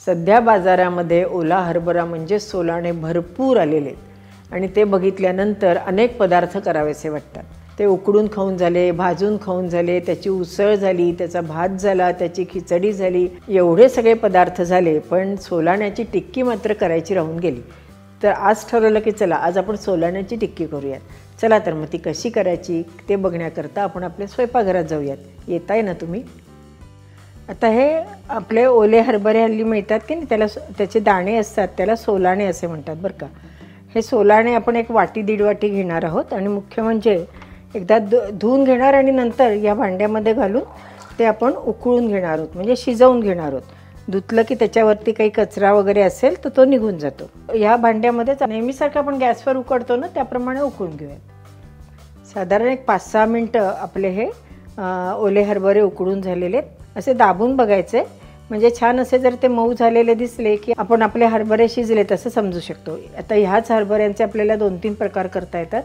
सध्या बाजारामध्ये ओला हरभरा म्हणजे सोलाणे भरपूर आलेले आहेत आणि ते बघितल्यानंतर अनेक पदार्थ करावेसे वाटतात। ते उकडून खाऊन झाले, भाजून खाऊन झाले, त्याची उसळ झाली, त्याचा भात झाला, त्याची खिचडी झाली, एवढे सगळे पदार्थ झाले, पण सोलाण्याची टिक्की मात्र करायची राहून गेली। तर आज ठरवलं की चला आज आपण सोलाण्याची टिक्की करूयात। चला तर मग ती कशी करायची ते बघण्याकरता आपण आपल्या स्वयंपाकघरात जाऊयात। येताय ना तुम्ही? आता हे आपले ओले हरभरे हल्ली मिळतात की नाही, त्याला त्याचे दाणे असतात, त्याला सोलाणे असे म्हणतात बरं का। हे सोलाणे आपण एक वाटी दीड वाटी घेणार आहोत आणि मुख्य म्हणजे एकदा धुवून घेणार आणि नंतर या भांड्यामध्ये घालून ते आपण उकळून घेणार आहोत, म्हणजे शिजवून घेणार आहोत। धुतलं की त्याच्यावरती काही कचरा वगैरे असेल तर तो निघून जातो। या भांड्यामध्येच नेहमीसारखं आपण गॅसवर उकडतो ना त्याप्रमाणे उकळून घेऊयात। साधारण एक 5-6 मिनटं आपले हे ओले हरभरे उकडून झालेले आहेत। असे दाबून बघायचे, म्हणजे छान असे जर ते मऊ झालेले दिसले की आपण आपले हरभरे शिजले तसं समजू शकतो। आता ह्याच हरभऱ्यांचे आपल्याला 2-3 प्रकार करता येतात।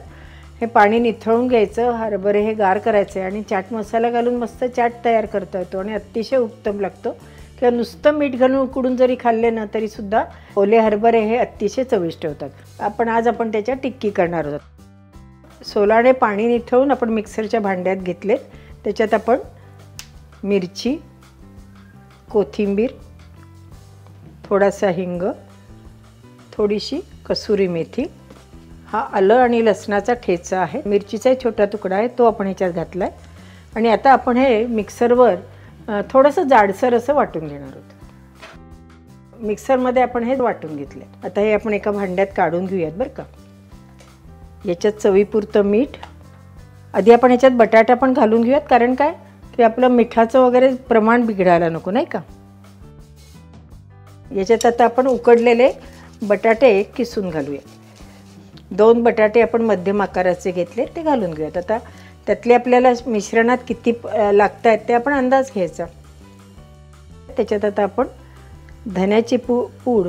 हे पाणी निथळून घ्यायचं, हरभरे हे गार करायचे आणि चाट मसाला घालून मस्त चाट तयार करता येतो आणि अतिशय उत्तम लागतो। किंवा नुसतं मीठ घालून उकडून जरी खाल्ले ना तरीसुद्धा ओले हरभरे हे अतिशय चविष्ट होतात। आज आपण त्याच्या टिक्की करणार आहोत। सोलाणे पाणी निथळून आपण मिक्सरच्या भांड्यात घेतलेत। त्याच्यात आपण मिरची, कोथिंबीर, थोडासा हिंग, थोडीशी कसुरी मेथी, हा आलं आणि लसणाचा ठेचा आहे, मिरचीचा एक छोटा तुकडा आहे तो आपण ह्याच्यात घातला आहे। आणि आता आपण हे मिक्सरवर थोडंसं जाडसर असं वाटून घेणार आहोत। मिक्सरमध्ये आपण हे वाटून घेतले। आता हे आपण एका भांड्यात काढून घेऊयात बरं का। याच्यात चवीपुरतं मीठ, आधी आपण ह्याच्यात बटाटा पण घालून घेऊयात, कारण काय की आपलं मिठाचं वगैरे प्रमाण बिघडायला नको नाही का। याच्यात आता आपण उकडलेले बटाटे किसून घालूया। 2 बटाटे आपण मध्यम आकाराचे घेतले ते घालून घेऊयात। आता त्यातले आपल्याला मिश्रणात किती लागत आहेत ते आपण अंदाज घ्यायचा। त्याच्यात आता आपण धन्याची पूड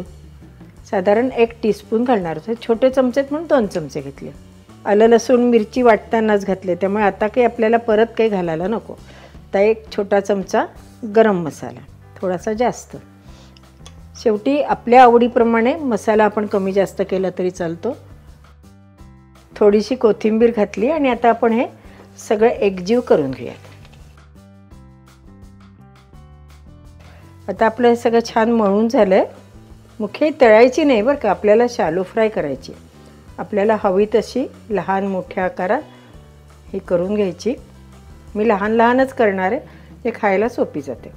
साधारण 1 टीस्पून घालणार आहोत। छोटे चमचेत म्हणून 2 चमचे घेतले। आलं लसूण मिरची वाटतानाच घातले, त्यामुळे आता काही आपल्याला परत काही घालायला नको। आता 1 छोटा चमचा गरम मसाला, थोडासा जास्त। शेवटी आपल्या आवडीप्रमाणे मसाला आपण कमी जास्त केला तरी चालतो। थोडीशी कोथिंबीर घातली आणि आता आपण हे सगळं एकजीव करून घेऊया। आता आपलं हे सगळं छान मळून झालंय। मुख्य तळायची नाही बरं का, आपल्याला शॅलो फ्राय करायची। आपल्याला हवी तशी लहान मोठ्या आकारात हे करून घ्यायची। मी लहानच करणार आहे, हे खायला सोपी जाते।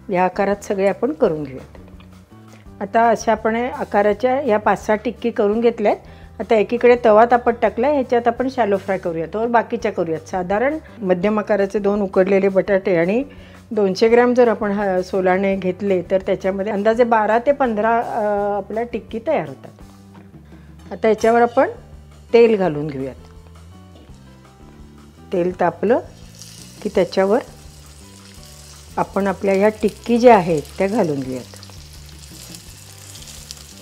या आकारात सगळे आपण करून घेऊयात। आता अशा आपण आकाराच्या या 5-6 टिक्की करून घेतल्यात। आता एकीकडे तवा तापत टाकला, ह्याच्यात आपण शॅलो फ्राय करूयात और बाकीच्या करूयात। साधारण मध्यम आकाराचे 2 उकडलेले बटाटे आणि 200 ग्रॅम जर आपण सोलाणे घेतले तर त्याच्यामध्ये अंदाजे 12 ते 15 आपल्या टिक्की तयार होतात। आता याच्यावर आपण तेल घालून घेऊयात। तेल तापलं की त्याच्यावर आपण आपल्या ह्या टिक्की ज्या आहेत त्या घालून घेऊयात।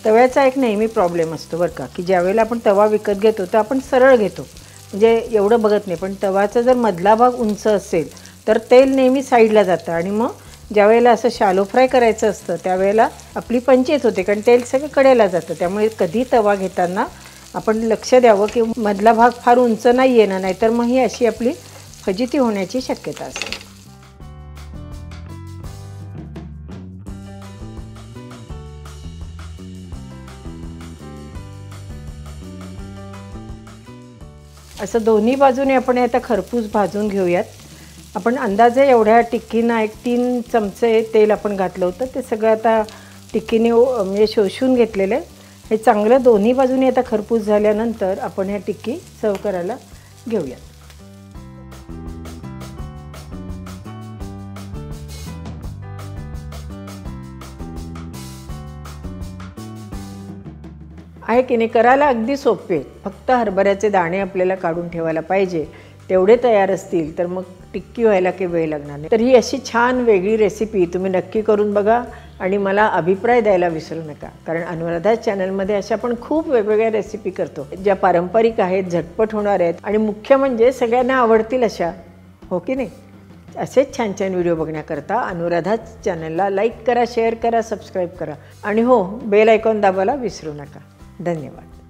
तव्याचा एक नेहमी प्रॉब्लेम असतो बरं का, की ज्यावेळेला आपण तवा विकत घेतो तर आपण सरळ घेतो, म्हणजे एवढं बघत नाही। पण तवाचा जर मधला भाग उंच असेल तर तेल नेहमी साईडला जातं आणि मग ज्यावेळेला असं शॅलो फ्राय करायचं असतं त्यावेळेला आपली पंचायत होते, कारण तेल सगळं कडेला जातं। त्यामुळे कधी तवा घेताना आपण लक्ष द्यावं की मधला भाग फार उंच नाही आहे ना, नाहीतर मग ही अशी आपली फजिती होण्याची शक्यता असते। असं दोन्ही बाजूने आपण आता खरपूस भाजून घेऊयात। आपण अंदाजे एवढ्या टिक्कीना 1-3 चमचे तेल आपण घातलं होतं, ते सगळं आता टिक्कीने म्हणजे शोषून घेतलेलं आहे। हे चांगलं दोन्ही बाजूने आता खरपूस झाल्यानंतर आपण ह्या टिक्की सर्व करायला घेऊयात। आहे की नाही, करायला अगदी सोपे आहेत। फक्त हरभऱ्याचे दाणे आपल्याला काढून ठेवायला पाहिजे, तेवढे तयार असतील तर मग टिक्की व्हायला काही वेळ लागणार नाही। तर ही अशी छान वेगळी रेसिपी तुम्ही नक्की करून बघा आणि मला अभिप्राय द्यायला विसरू नका, कारण अनुराधा चॅनलमध्ये अशा आपण खूप वेगवेगळ्या रेसिपी करतो ज्या पारंपरिक आहेत, झटपट होणार आहेत आणि मुख्य म्हणजे सगळ्यांना आवडतील अशा, हो की नाही। असेच छान छान व्हिडिओ बघण्याकरता अनुराधाच चॅनलला लाईक करा, शेअर करा, सबस्क्राईब करा आणि हो, बेल आयकॉन दाबायला विसरू नका. धन्यवाद.